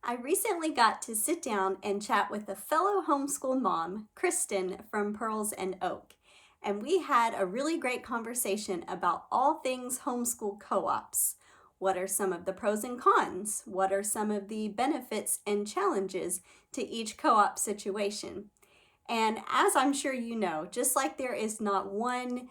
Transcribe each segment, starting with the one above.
I recently got to sit down and chat with a fellow homeschool mom, Kristen from Pearls and Oak. And we had a really great conversation about all things homeschool co ops. What are some of the pros and cons? What are some of the benefits and challenges to each co op situation? And as I'm sure you know, just like there is not one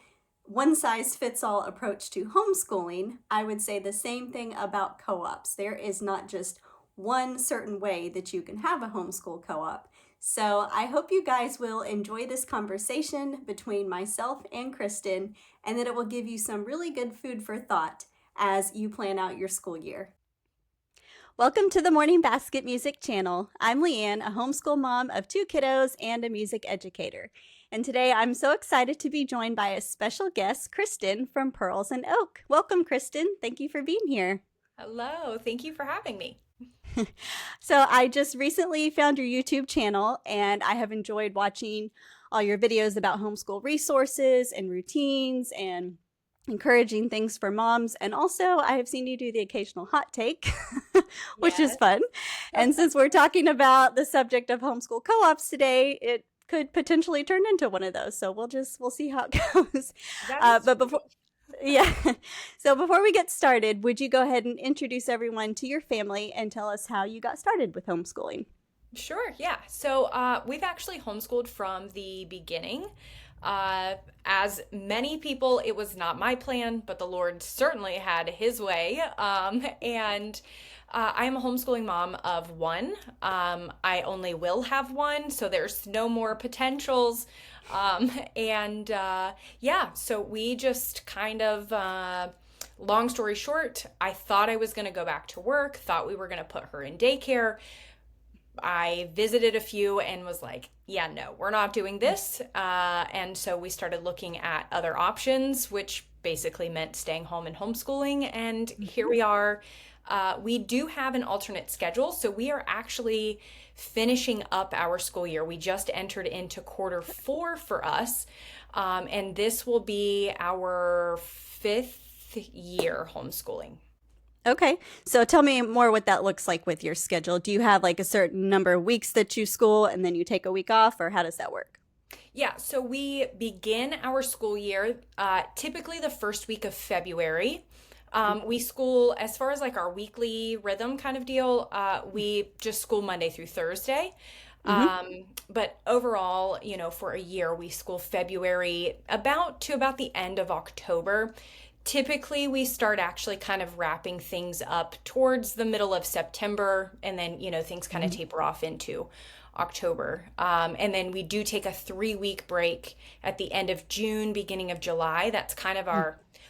size fits all approach to homeschooling, I would say the same thing about co ops. There is not just one certain way that you can have a homeschool co op. So I hope you guys will enjoy this conversation between myself and Kristen, and that it will give you some really good food for thought as you plan out your school year. Welcome to the Morning Basket Music Channel. I'm Leanne, a homeschool mom of 2 kiddos and a music educator. And today I'm so excited to be joined by a special guest, Kristen from Pearls and Oak. Welcome, Kristen. Thank you for being here. Hello, thank you for having me. So I just recently found your YouTube channel and I have enjoyed watching all your videos about homeschool resources and routines and encouraging things for moms. And also I have seen you do the occasional hot take, which is Yes. fun. And since we're talking about the subject of homeschool co-ops today, it could potentially turn into one of those. So we'll see how it goes. That is But before Yeah. So before we get started, would you go ahead and introduce everyone to your family and tell us how you got started with homeschooling? Sure, yeah. So we've actually homeschooled from the beginning. As many people, it was not my plan, but the Lord certainly had his way. And I am a homeschooling mom of one. I only will have one, so there's no more potentials. Yeah, so we just kind of, long story short, I thought I was going to go back to work, thought we were going to put her in daycare. I visited a few and was like, yeah, no, we're not doing this. And so we started looking at other options, which basically meant staying home and homeschooling. And here we are. We do have an alternate schedule. So we are actually finishing up our school year. We just entered into quarter 4 for us. And this will be our 5th year homeschooling. Okay. So tell me more what that looks like with your schedule. Do you have like a certain number of weeks that you school and then you take a week off, or how does that work? Yeah, so we begin our school year typically the first week of February. We school, as far as like our weekly rhythm kind of deal, we just school Monday through Thursday. Mm-hmm. But overall, for a year, we school February about the end of October. Typically, we start actually kind of wrapping things up towards the middle of September, and then, things kind of taper off into October. And then we do take a 3-week break at the end of June, beginning of July. That's kind of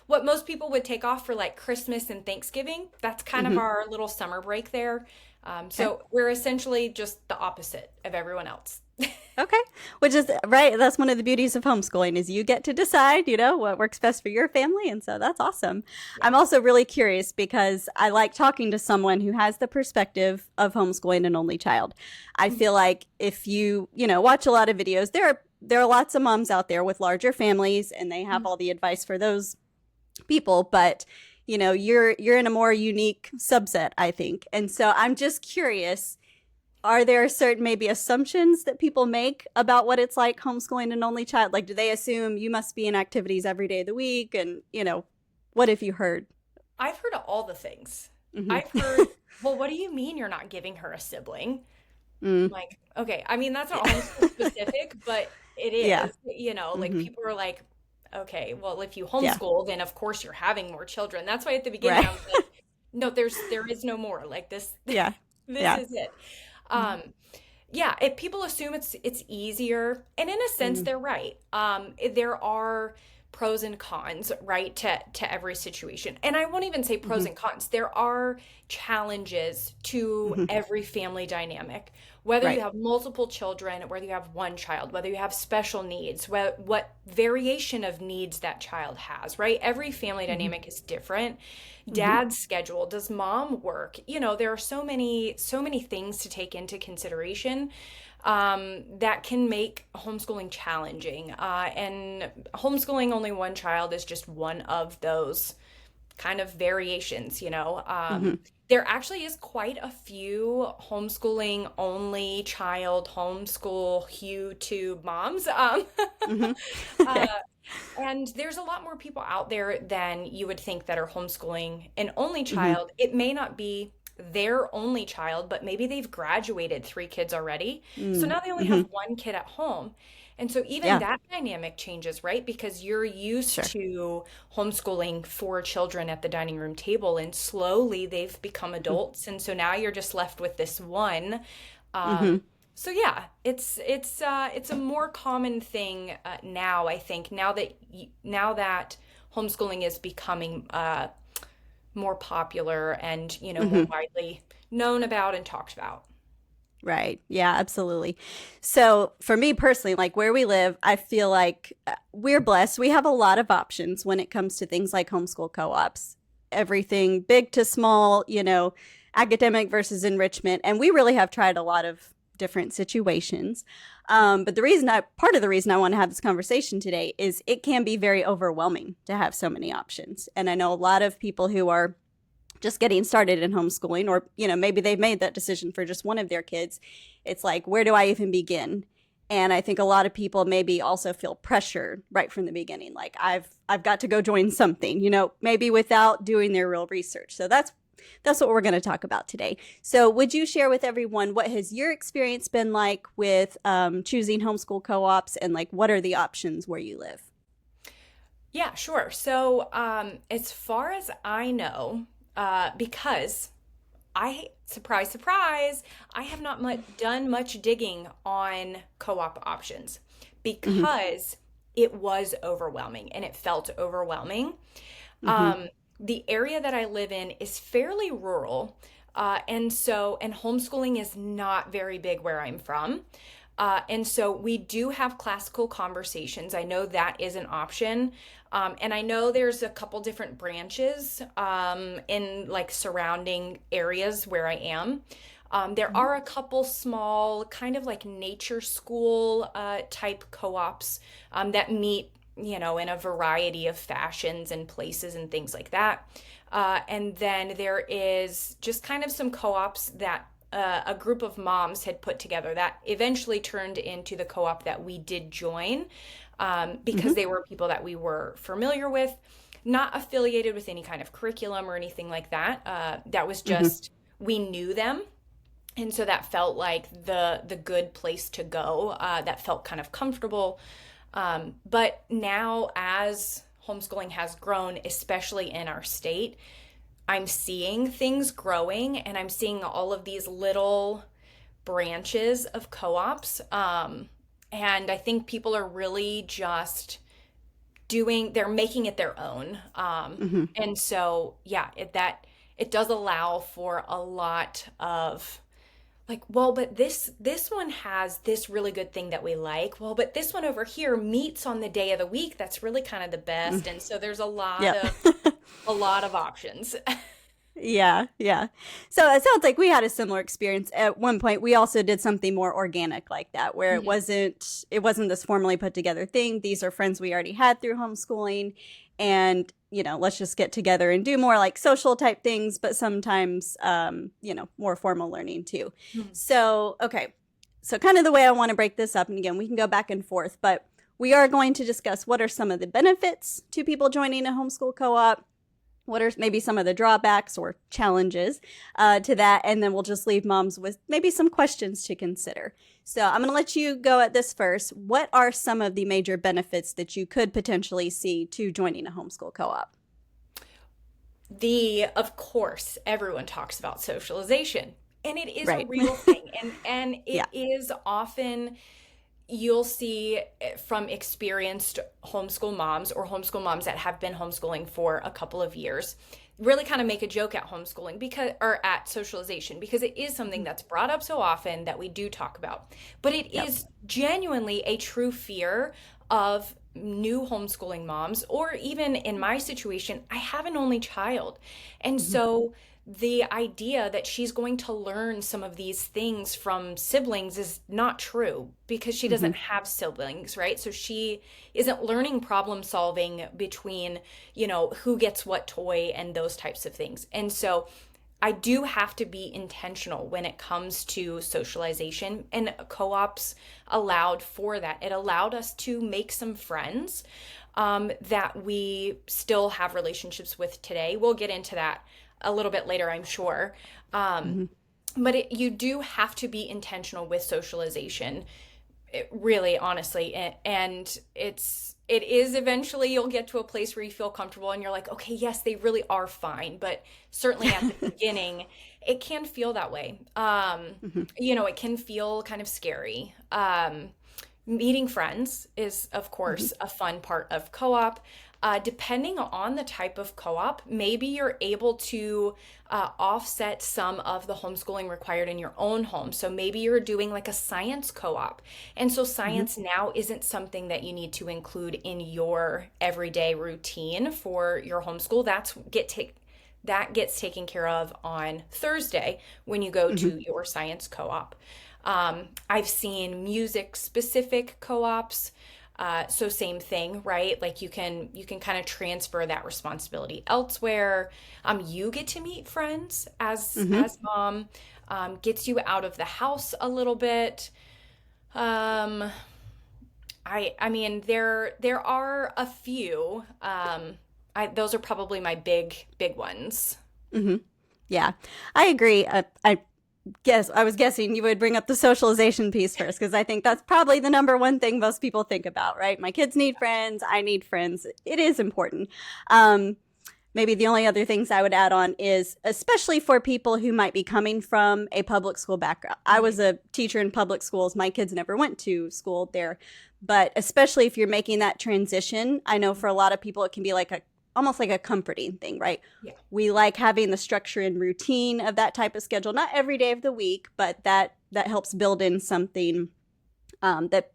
what most people would take off for like Christmas and Thanksgiving. That's kind of Mm-hmm. our little summer break there. Okay. So we're essentially just the opposite of everyone else. Okay. Which is right. That's one of the beauties of homeschooling is you get to decide, what works best for your family. And so that's awesome. Yeah. I'm also really curious because I like talking to someone who has the perspective of homeschooling an only child. I feel like if you watch a lot of videos, there are lots of moms out there with larger families and they have all the advice for those people, but you're in a more unique subset, I think. And so I'm just curious, are there certain maybe assumptions that people make about what it's like homeschooling an only child? Like, do they assume you must be in activities every day of the week? And, what have you heard? I've heard of all the things. Hmm. I've heard, well, what do you mean you're not giving her a sibling? Mm, Like, okay, I mean, that's not yeah. homeschool specific, but it Yeah. is, like Hmm. people are like, okay, well, if you Yeah. homeschool, then of course you're having more children. That's why at the beginning Right. I was like, no, there is no more. Like this, Yeah. this Yeah. is it. Um, yeah, if people assume it's easier, and in a sense Mm-hmm. they're right. There are pros and cons, right, to every situation. And I won't even say pros Hmm. and cons. There are challenges to Hmm. every family dynamic. Whether you Right. have multiple children, whether you have one child, whether you have special needs, what variation of needs that child has, right? Every family Hmm. dynamic is different. Hmm. Dad's schedule, does mom work? There are so many things to take into consideration that can make homeschooling challenging. And homeschooling only one child is just one of those kind of variations, you know. Mm-hmm. There actually is quite a few homeschooling only child homeschool YouTube moms. Mm-hmm. uh, and there's a lot more people out there than you would think that are homeschooling an only Mm-hmm. child. It may not be their only child, but maybe they've graduated 3 kids already. So now they only Mm-hmm. have 1 kid at home. And so even Yeah, that dynamic changes, right? Because you're used sure. to homeschooling 4 children at the dining room table, and slowly they've become adults. And so now you're just left with this one. Mm-hmm. So yeah, it's a more common thing now. I think now that homeschooling is becoming more popular and more Mm-hmm. widely known about and talked about. Right. Yeah, absolutely. So, for me personally, like where we live, I feel like we're blessed. We have a lot of options when it comes to things like homeschool co ops, everything big to small, academic versus enrichment. And we really have tried a lot of different situations. But part of the reason I want to have this conversation today is it can be very overwhelming to have so many options. And I know a lot of people who are just getting started in homeschooling, or maybe they've made that decision for just one of their kids. It's like, where do I even begin? And I think a lot of people maybe also feel pressure right from the beginning, like I've got to go join something, maybe without doing their real research. So that's what we're going to talk about today. So would you share with everyone, what has your experience been like with choosing homeschool co-ops, and like what are the options where you live? Yeah, sure. So, as far as I know, because surprise, surprise, I have not done much digging on co-op options Mm-hmm. because it was overwhelming and it felt overwhelming. Mm-hmm. Um, the area that I live in is fairly rural, and homeschooling is not very big where I'm from. And so we do have classical conversations. I know that is an option. And I know there's a couple different branches in like surrounding areas where I am. There Mm-hmm. are a couple small, kind of like nature school type co ops that meet, in a variety of fashions and places and things like that. And then there is just kind of some co ops that a group of moms had put together that eventually turned into the co op that we did join because Mm-hmm. they were people that we were familiar with, not affiliated with any kind of curriculum or anything like that. That was Mm-hmm. just, we knew them. And so that felt like the good place to go. That felt kind of comfortable. But now, as homeschooling has grown, especially in our state, I'm seeing things growing and I'm seeing all of these little branches of co ops. And I think people are really just they're making it their own. Mm-hmm. And so, yeah, it does allow for a lot of like, well, but this one has this really good thing that we like. Well, but this one over here meets on the day of the week that's really kind of the best. And so there's Yeah. a lot of options. Yeah, yeah. So it sounds like we had a similar experience. At one point, we also did something more organic like that, where it Mhm. wasn't this formally put together thing. These are friends we already had through homeschooling, and let's just get together and do more like social type things, but sometimes more formal learning too. Mhm. So, okay. So kind of the way I want to break this up, and again, we can go back and forth, but we are going to discuss what are some of the benefits to people joining a homeschool co-op, what are maybe some of the drawbacks or challenges to that, and then we'll just leave moms with maybe some questions to consider. So I'm going to let you go at this first. What are some of the major benefits that you could potentially see to joining a homeschool co-op? Of course, everyone talks about socialization, and it is a Right. real thing. And Yeah. it is often, you'll see from experienced homeschool moms or homeschool moms that have been homeschooling for a couple of years really kind of make a joke at homeschooling or at socialization, because it is something that's brought up so often that we do talk about. But it Yep. is genuinely a true fear of new homeschooling moms, or even in my situation, I have an only child. And Mhm. so the idea that she's going to learn some of these things from siblings is not true because she Mm-hmm. doesn't have siblings, right? So she isn't learning problem solving between, who gets what toy and those types of things. And so I do have to be intentional when it comes to socialization, and co-ops allowed for that. It allowed us to make some friends that we still have relationships with today. We'll get into that a little bit later, I'm sure. Um, Mm-hmm. but you do have to be intentional with socialization, really, honestly. And it is eventually you'll get to a place where you feel comfortable and you're like, okay, yes, they really are fine. But certainly at the beginning, it can feel that way. Mm-hmm. It can feel kind of scary. Meeting friends is, of Mm-hmm. course, a fun part of co op. Depending on the type of co op, maybe you're able to offset some of the homeschooling required in your own home. So maybe you're doing like a science co op. And so Mm-hmm. science now isn't something that you need to include in your everyday routine for your homeschool. That gets taken care of on Thursday when you go Mm-hmm. to your science co op. I've seen music specific co-ops. So same thing, right? Like you can kind of transfer that responsibility elsewhere. You get to meet friends Mm-hmm. as mom, gets you out of the house a little bit. Um, I mean there are a few. Those are probably my big ones. Mm-hmm. Yeah, I agree. I was guessing you would bring up the socialization piece first because I think that's probably the number one thing most people think about, right? My kids need friends. I need friends. It is important. Um, Maybe the only other things I would add on is, especially for people who might be coming from a public school background. I was Mhm. a teacher in public schools. My kids never went to school there. But especially if you're making that transition, I know for a lot of people it can be like a almost like a comforting thing, right? Yeah. We like having the structure and routine of that type of schedule, not every day of the week, but that helps build in something that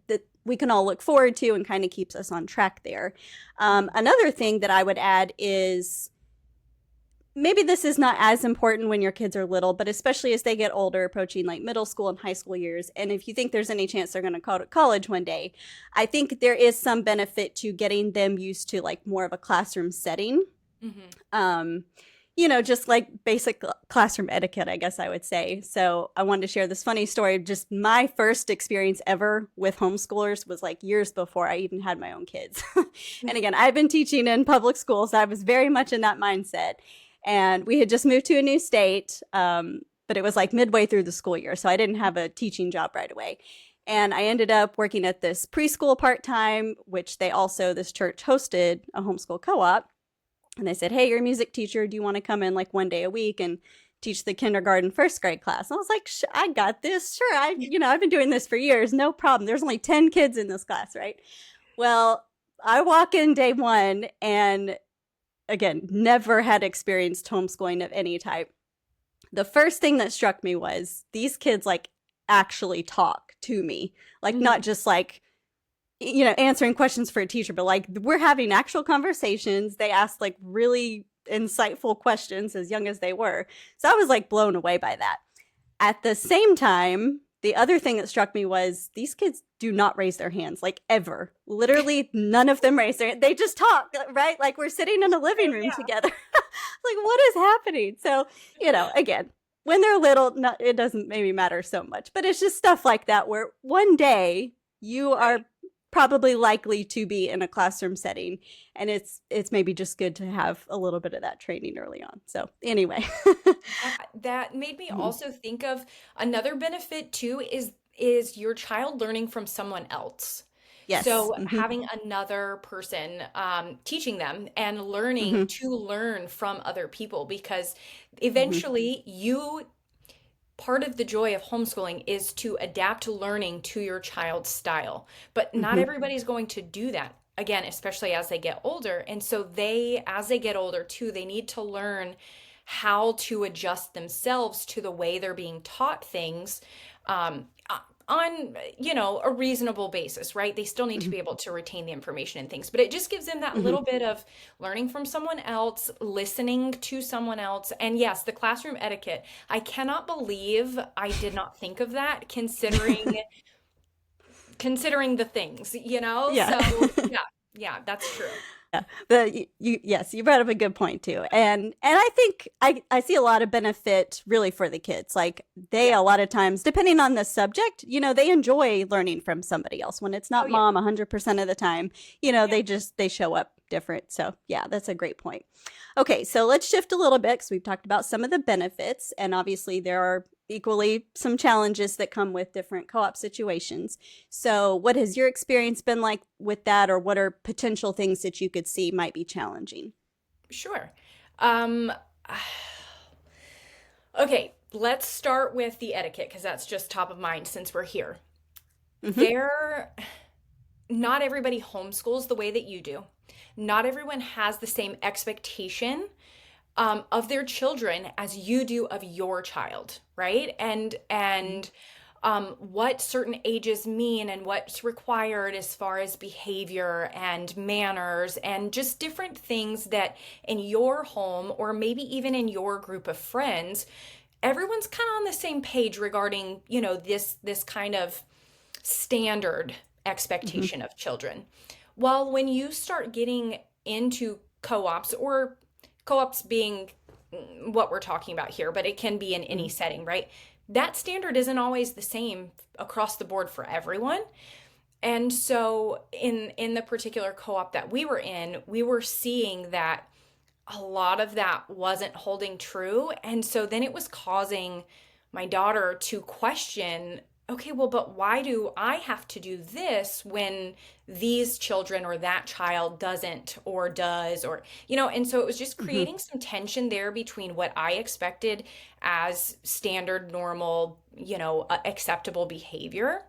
we can all look forward to and kind of keeps us on track there. Another thing that I would add is maybe this is not as important when your kids are little, but especially as they get older, approaching like middle school and high school years. And if you think there's any chance they're going to go to college one day, I think there is some benefit to getting them used to like more of a classroom setting. Hmm. Um, just like basic classroom etiquette, I guess I would say. So I wanted to share this funny story. Just my first experience ever with homeschoolers was like years before I even had my own kids. And again, I've been teaching in public schools. So I was very much in that mindset. And we had just moved to a new state, but it was like midway through the school year. So I didn't have a teaching job right away. And I ended up working at this preschool part time, which this church hosted a homeschool co op. And they said, hey, you're a music teacher. Do you want to come in like one day a week and teach the kindergarten first grade class? And I was like, I got this. Sure. I've been doing this for years. No problem. There's only 10 kids in this class, right? Well, I walk in day one and again, never had experienced homeschooling of any type. The first thing that struck me was these kids like actually talk to me, like not Hmm. just like answering questions for a teacher, but like we're having actual conversations. They asked like really insightful questions as young as they were. So I was like blown away by that. At the same time, the other thing that struck me was these kids do not raise their hands like ever. Literally none of them raise their hands. They just talk, right? Like we're sitting in a living room Yeah. together. Like what is happening? So, again, when they're little, it doesn't maybe matter so much, but it's just stuff like that where one day you Right. are probably likely to be in a classroom setting, and it's maybe just good to have a little bit of that training early on. So anyway. That made me Mhm. also think of another benefit too is your child learning from someone else. Yes. So Hmm. having another person teaching them and learning Hmm. to learn from other people because Hmm. eventually part of the joy of homeschooling is to adapt learning to your child's style. But not Hmm. everybody's going to do that. Again, especially as they get older. And so as they get older too, they need to learn how to adjust themselves to the way they're being taught things. Um, on, a reasonable basis, right? They still need to Mhm. be able to retain the information and things, but it just gives them that Mhm. little bit of learning from someone else, listening to someone else. And yes, the classroom etiquette. I cannot believe I did not think of that considering the things, Yeah. So yeah, yeah, that's true. Yeah, but yes, you brought up a good point too, and I think I see a lot of benefit really for the kids. Like they Yeah. a lot of times, depending on the subject, they enjoy learning from somebody else. When it's Oh not yeah. mom 100% of the time, Yeah. they show up different. So yeah, that's a great point. Okay, so let's shift a little bit because we've talked about some of the benefits, and obviously there are equally some challenges that come with different co-op situations. So, what has your experience been like with that, or what are potential things that you could see might be challenging? Sure. Um, okay, let's start with the etiquette because that's just top of mind since we're here. Mm-hmm. There, not everybody homeschools the way that you do. Not everyone has the same expectation of their children as you do of your child, right? And what certain ages mean and what's required as far as behavior and manners and just different things that in your home or maybe even in your group of friends, everyone's kind of on the same page regarding, this kind of standard Mm-hmm. expectation of children. Well, when you start getting into co-ops or co-ops being what we're talking about here, but it can be in any setting, right? That standard isn't always the same across the board for everyone. And so in the particular co-op that we were in, we were seeing that a lot of that wasn't holding true. And so then it was causing my daughter to question, okay, well, but why do I have to do this when these children or that child doesn't or does and so it was just Mm-hmm. creating some tension there between what I expected as standard, normal, acceptable behavior.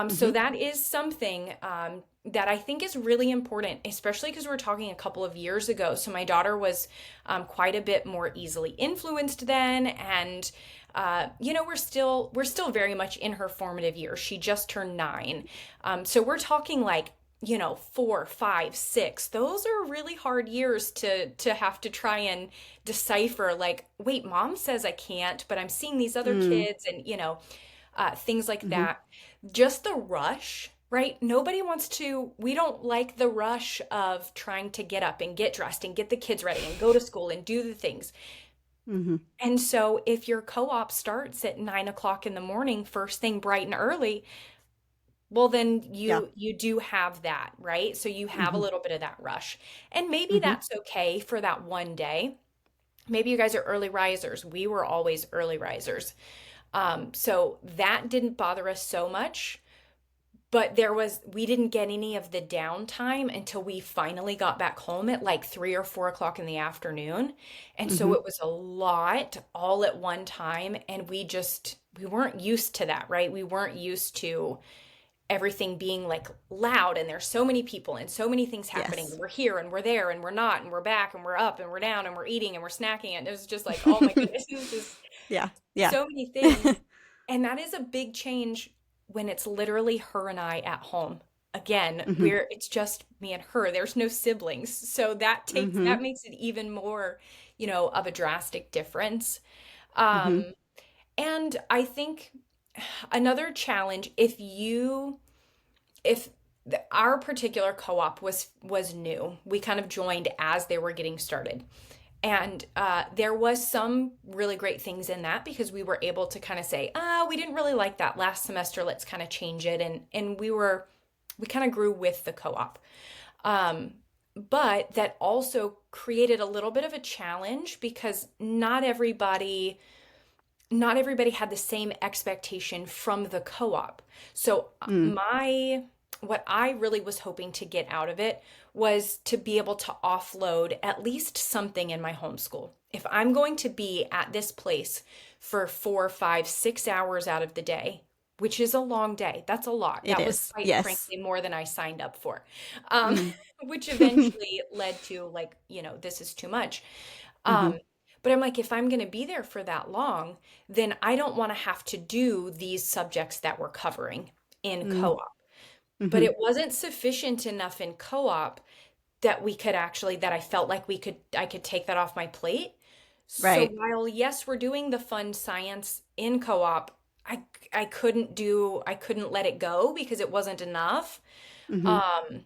So Mm-hmm. that is something that I think is really important, especially because we're talking a couple of years ago. So my daughter was quite a bit more easily influenced then, and we're still very much in her formative years. She just turned 9, so we're talking like 4, 5, 6. Those are really hard years to have to try and decipher. Like, wait, mom says I can't, but I'm seeing these other kids, and things like Mm-hmm. that. Just the rush, right? We don't like the rush of trying to get up and get dressed and get the kids ready and go to school and do the things. Mm-hmm. And so if your co-op starts at 9 o'clock in the morning, first thing bright and early, well, then Yeah. you do have that, right? So you have a Mm-hmm. little bit of that rush. And maybe Mm-hmm. that's okay for that one day. Maybe you guys are early risers. We were always early risers. So that didn't bother us so much, but we didn't get any of the downtime until we finally got back home at like 3 or 4 o'clock in the afternoon. And so Mm-hmm. it was a lot all at one time. And we weren't used to that, right? We weren't used to everything being like loud and there's so many people and so many things happening. Yes. We're here and we're there and we're not and we're back and we're up and we're down and we're eating and we're snacking. And it was just like, oh my goodness, this is Yeah. Yeah. so many things. And that is a big change when it's literally her and I at home. Again, Mm-hmm. where it's just me and her. There's no siblings. So Mm-hmm. that makes it even more, of a drastic difference. Mm-hmm. Um, and I think another challenge, if our particular co-op was new, we kind of joined as they were getting started. And there was some really great things in that because we were able to kind of say, we didn't really like that last semester. Let's kind of change it. And we kind of grew with the co-op. Um, but that also created a little bit of a challenge because not everybody had the same expectation from the co-op. So Mm. my what I really was hoping to get out of it was to be able to offload at least something in my homeschool. If I'm going to be at this place for 4, 5, 6 hours out of the day, which is a long day, that's a lot. It That was is. quite Yes. frankly more than I signed up for, um, Mm. which eventually led to like, this is too much. Mm-hmm. Um, But I'm like, if I'm going to be there for that long, then I don't want to have to do these subjects that we're covering in co-op. But Mm-hmm. it wasn't sufficient enough in co-op that we could actually, that I felt like I could take that off my plate. So Right. while yes, we're doing the fun science in co-op, I couldn't let it go because it wasn't enough. Mm-hmm. Um,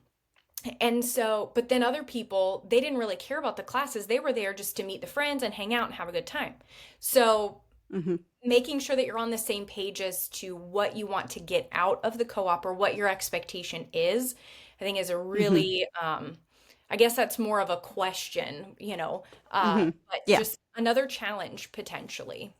and so, but then other people, they didn't really care about the classes. They were there just to meet the friends and hang out and have a good time. So Mm-hmm. making sure that you're on the same page as to what you want to get out of the co-op or what your expectation is, I think is a Mm-hmm. really, I guess that's more of a question, Mm-hmm. but Yeah. just another challenge potentially.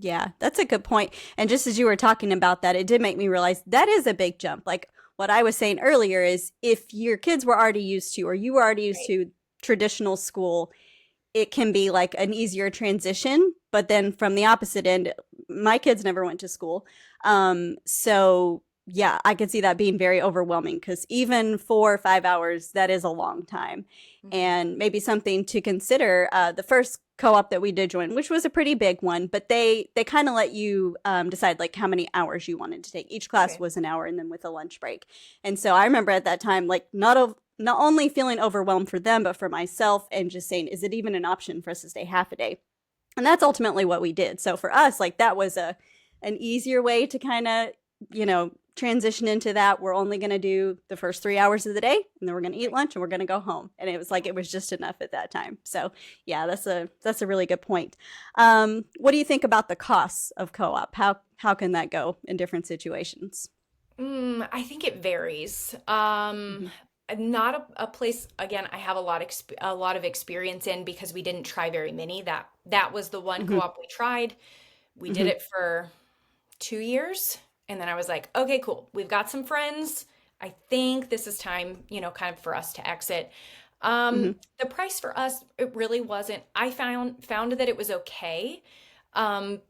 Yeah, that's a good point. And just as you were talking about that, it did make me realize that is a big jump. Like what I was saying earlier is if your kids were already used to, or you were already used Right. to traditional school, it can be like an easier transition. But then from the opposite end, my kids never went to school. So yeah, I could see that being very overwhelming because even 4 or 5 hours, that is a long time. Mhm. And maybe something to consider. The first co-op that we did join, which was a pretty big one, but they kind of let you decide like how many hours you wanted to take. Each class Okay. was an hour, and then with a lunch break. And so I remember at that time, like not only feeling overwhelmed for them, but for myself, and just saying, is it even an option for us to stay half a day? And that's ultimately what we did. So for us, like that was an easier way to kind of, transition into that. We're only going to do the first 3 hours of the day, and then we're going to eat Right. lunch and we're going to go home. And it was like it was just enough at that time. So yeah, that's a really good point. What do you think about the costs of co-op? How can that go in different situations? I think it varies. Mm-hmm. Not a place again. I have a lot of experience in because we didn't try very many. That was the one Mm-hmm. co-op we tried. We did Mm-hmm. it for 2 years, and then I was like, okay, cool. We've got some friends. I think this is time, kind of for us to exit. Mm-hmm. The price for us, it really wasn't. I found that it was okay. Um,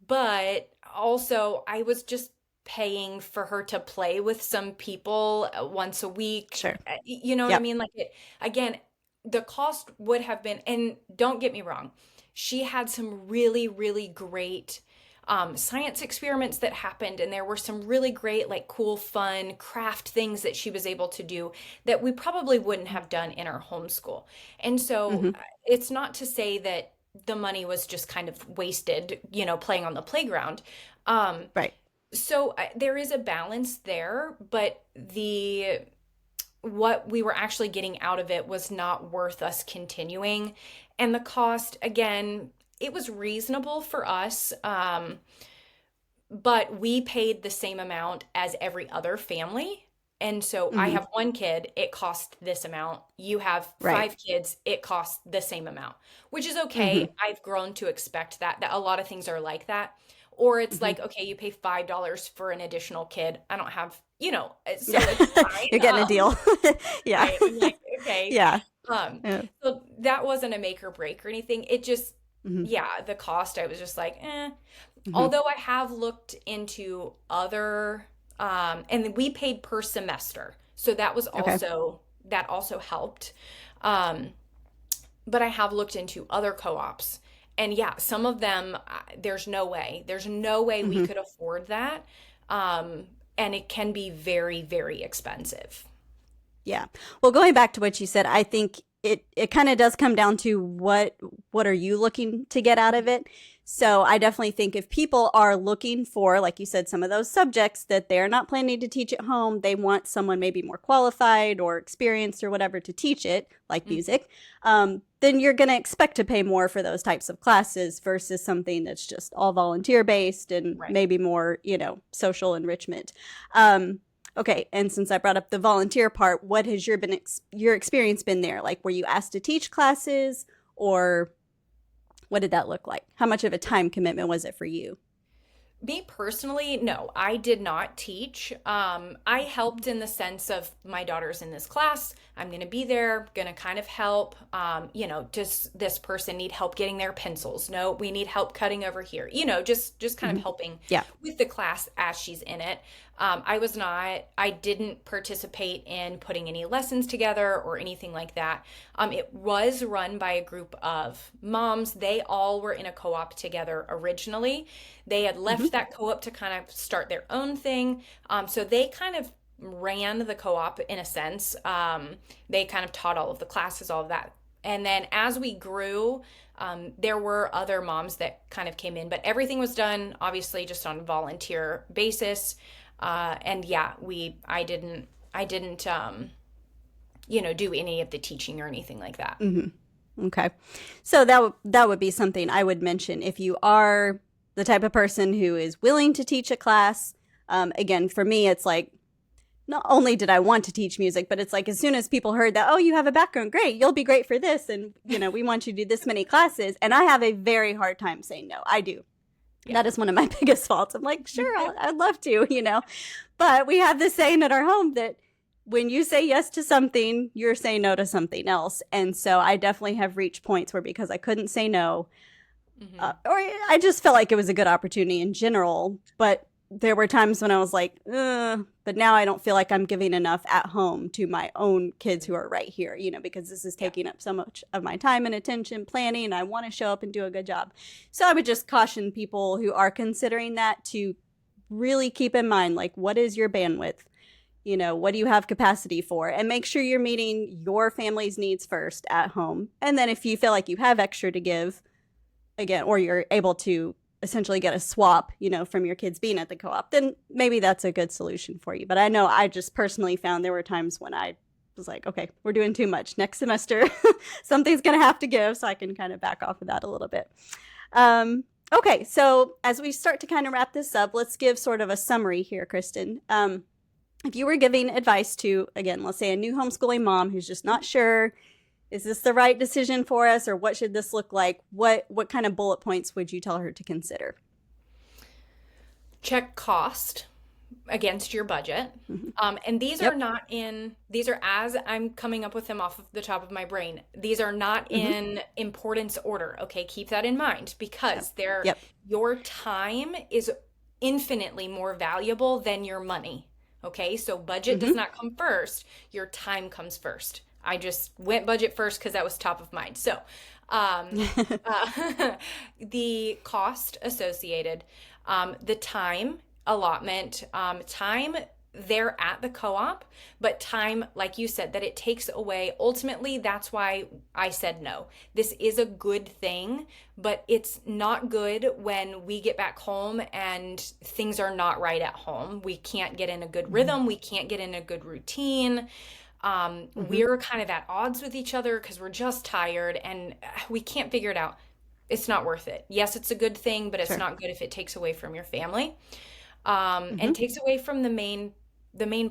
but also I was just paying for her to play with some people once a week. Sure. You know what I Yep. mean? Like it again, the cost would have been, and don't get me wrong, she had some really, really great science experiments that happened, and there were some really great, like cool, fun craft things that she was able to do that we probably wouldn't have done in our homeschool. And so Mm-hmm. it's not to say that the money was just kind of wasted, playing on the playground. Um, Right. so there is a balance there, but the what we were actually getting out of it was not worth us continuing. And the cost, again, it was reasonable for us, but we paid the same amount as every other family. And so I Mm-hmm. have one kid, it cost this amount. You have Right. 5 kids, it costs the same amount, which is Mm-hmm. okay. I've grown to expect that a lot of things are like that. Or it's Mm-hmm. like, okay, you pay $5 for an additional kid. I don't have, so Yeah. it's fine. You're getting a deal. Yeah. Right. I'm like, okay. Yeah. Um, Yeah. so that wasn't a make or break or anything. It just, Mm-hmm. yeah, the cost, I was just like, eh. Mm-hmm. Although I have looked into other, and we paid per semester. So Okay. that also helped. Um, but I have looked into other co-ops. And yeah, some of them, there's no way we Mm-hmm. could afford that. And it can be very, very expensive. Yeah. Well, going back to what you said, I think it kind of does come down to what are you looking to get out of it. So I definitely think if people are looking for, like you said, some of those subjects that they're not planning to teach at home, they want someone maybe more qualified or experienced or whatever to teach it, like Mhm. music, then you're going to expect to pay more for those types of classes versus something that's just all volunteer based and Right. maybe more, social enrichment. Um, Okay, and since I brought up the volunteer part, what has your experience been there? Like, were you asked to teach classes, or what did that look like? How much of a time commitment was it for you? Me personally, no, I did not teach. I helped in the sense of my daughter's in this class. I'm going to be there, going to kind of help. Does this person need help getting their pencils? No, we need help cutting over here. Just kind Hmm. of helping Yeah. with the class as she's in it. I didn't participate in putting any lessons together or anything like that. It was run by a group of moms. They all were in a co-op together originally. They had left that co-op to kind of start their own thing. So they kind of ran the co-op in a sense. They kind of taught all of the classes, all of that. And then as we grew, there were other moms that kind of came in, but everything was done obviously just on a volunteer basis. And yeah, I didn't, do any of the teaching or anything like that. Okay. So that would be something I would mention if you are the type of person who is willing to teach a class. Again, for me, it's like, not only did I want to teach music, but it's like as soon as people heard that, oh, you have a background, great, you'll be great for this. And, we want you to do this many classes. And I have a very hard time saying no. I do. Yeah. That is one of my biggest faults. I'm like, sure, I'd love to, But we have this saying at our home that when you say yes to something, you're saying no to something else. And so I definitely have reached points where because I couldn't say no, or I just felt like it was a good opportunity in general, but there were times when I was like, but now I don't feel like I'm giving enough at home to my own kids who are right here, because this is taking up so much of my time and attention planning, and I want to show up and do a good job. So I would just caution people who are considering that to really keep in mind, like, what is your bandwidth? What do you have capacity for? And make sure you're meeting your family's needs first at home. And then if you feel like you have extra to give, again, or you're able to essentially get a swap, from your kids being at the co-op, then maybe that's a good solution for you. But I know I just personally found there were times when I was like, okay, we're doing too much. Next semester, something's going to have to give, so I can kind of back off of that a little bit. Okay, so as we start to kind of wrap this up, let's give sort of a summary here, Kristen. If you were giving advice to, again, let's say a new homeschooling mom who's just not sure, is this the right decision for us, or what should this look like? What kind of bullet points would you tell her to consider? Check cost against your budget. And these are these are, as I'm coming up with them off of the top of my brain, these are not in importance order. Okay, keep that in mind, because your time is infinitely more valuable than your money. Okay, so budget does not come first. Your time comes first. I just went budget first because that was top of mind. So the cost associated, the time allotment, time there at the co-op, but time, like you said, that it takes away. Ultimately, that's why I said no. This is a good thing, but it's not good when we get back home and things are not right at home. We can't get in a good rhythm. We can't get in a good routine. We're kind of at odds with each other because we're just tired and we can't figure it out. It's not worth it. Yes, it's a good thing, but it's not good if it takes away from your family, and takes away from the main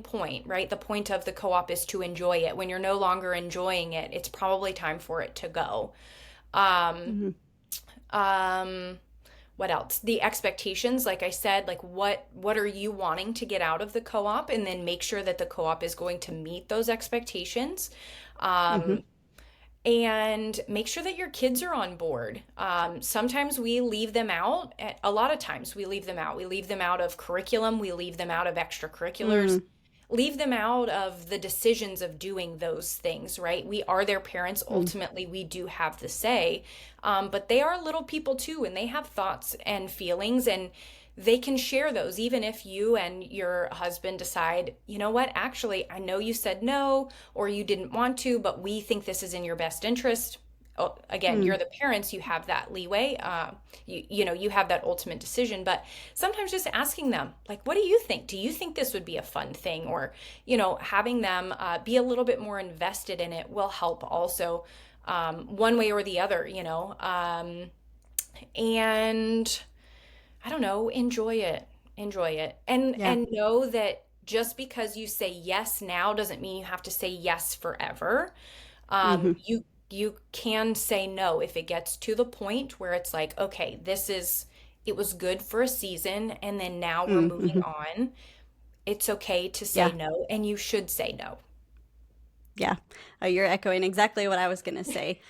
point, right? The point of the co-op is to enjoy it. When you're no longer enjoying it, it's probably time for it to go. What else? The expectations, like I said, like what are you wanting to get out of the co-op, and then make sure that the co-op is going to meet those expectations. And make sure that your kids are on board. Sometimes we leave them out. A lot of times we leave them out. We leave them out of curriculum. We leave them out of extracurriculars. Leave them out of the decisions of doing those things, right? We are their parents. Ultimately, we do have the say. But they are little people too, and they have thoughts and feelings, and they can share those. Even if you and your husband decide, you know what, actually, I know you said no, or you didn't want to, but we think this is in your best interest. Oh, again, you're the parents, you have that leeway. You have that ultimate decision, but sometimes just asking them, like, what do you think? Do you think this would be a fun thing? Or, having them be a little bit more invested in it will help also, one way or the other, and I don't know, enjoy it. And know that just because you say yes now doesn't mean you have to say yes forever. You can say no if it gets to the point where it's like, okay, it was good for a season, and then now we're moving on. It's okay to say no, and you should say no. Yeah. You're echoing exactly what I was going to say.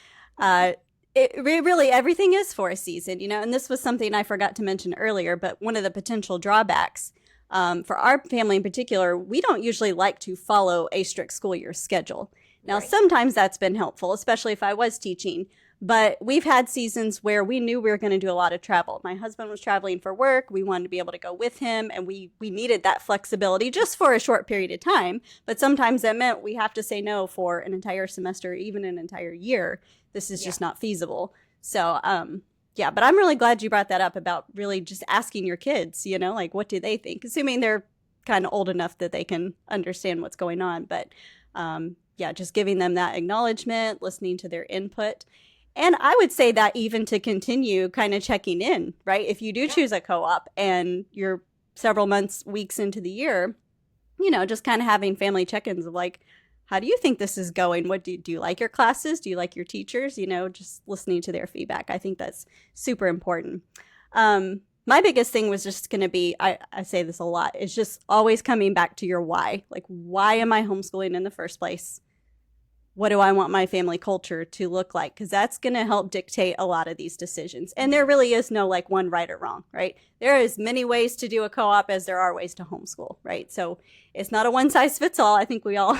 Really, everything is for a season, and this was something I forgot to mention earlier, but one of the potential drawbacks For our family in particular, we don't usually like to follow a strict school year schedule. Now, Right. sometimes that's been helpful, especially if I was teaching. But we've had seasons where we knew we were going to do a lot of travel. My husband was traveling for work. We wanted to be able to go with him, and we needed that flexibility just for a short period of time. But sometimes that meant we have to say no for an entire semester, even an entire year. This is just not feasible. So, yeah, but I'm really glad you brought that up about really just asking your kids, you know, like, what do they think? Assuming they're kind of old enough that they can understand what's going on. But yeah, just giving them that acknowledgement, listening to their input. And I would say that even to continue kind of checking in, right? If you do choose a co-op and you're several months, weeks into the year, you know, just kind of having family check-ins of like, how do you think this is going? What do you like your classes? Do you like your teachers? You know, just listening to their feedback. I think that's super important. My biggest thing was just going to be, I say this a lot, is just always coming back to your why. Like, why am I homeschooling in the first place? What do I want my family culture to look like? Because that's going to help dictate a lot of these decisions. And there really is no like one right or wrong, right? There are as many ways to do a co-op as there are ways to homeschool, right? So it's not a one size fits all. I think we all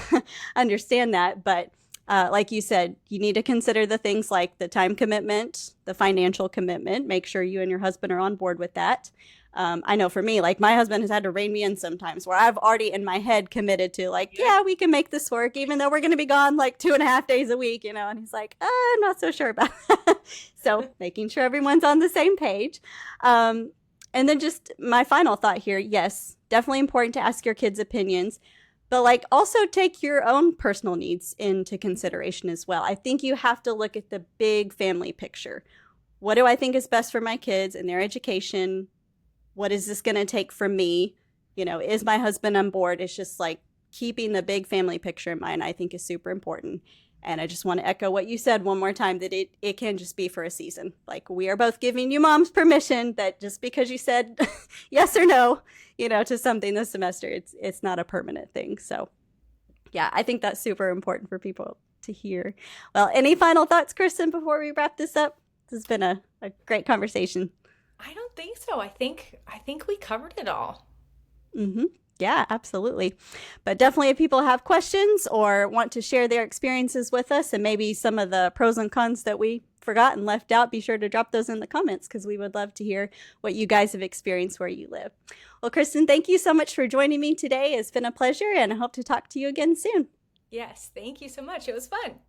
understand that. But like you said, you need to consider the things like the time commitment, the financial commitment. Make sure you and your husband are on board with that. I know for me, like my husband has had to rein me in sometimes where I've already in my head committed to like, yeah, we can make this work, even though we're going to be gone like 2.5 days a week, you know, and he's like, I'm not so sure about that. So making sure everyone's on the same page. And then just my final thought here. Yes, definitely important to ask your kids' opinions, but like also take your own personal needs into consideration as well. I think you have to look at the big family picture. What do I think is best for my kids and their education? What is this going to take from me? You know, is my husband on board? It's just like keeping the big family picture in mind, I think is super important. And I just want to echo what you said one more time, that it can just be for a season. Like we are both giving you mom's permission that just because you said yes or no, you know, to something this semester, it's not a permanent thing. So yeah, I think that's super important for people to hear. Well, any final thoughts, Kristen, before we wrap this up? This has been a great conversation. I don't think so. I think we covered it all. Mm-hmm. Yeah, absolutely. But definitely if people have questions or want to share their experiences with us and maybe some of the pros and cons that we forgot and left out, be sure to drop those in the comments because we would love to hear what you guys have experienced where you live. Well, Kristen, thank you so much for joining me today. It's been a pleasure and I hope to talk to you again soon. Yes, thank you so much. It was fun.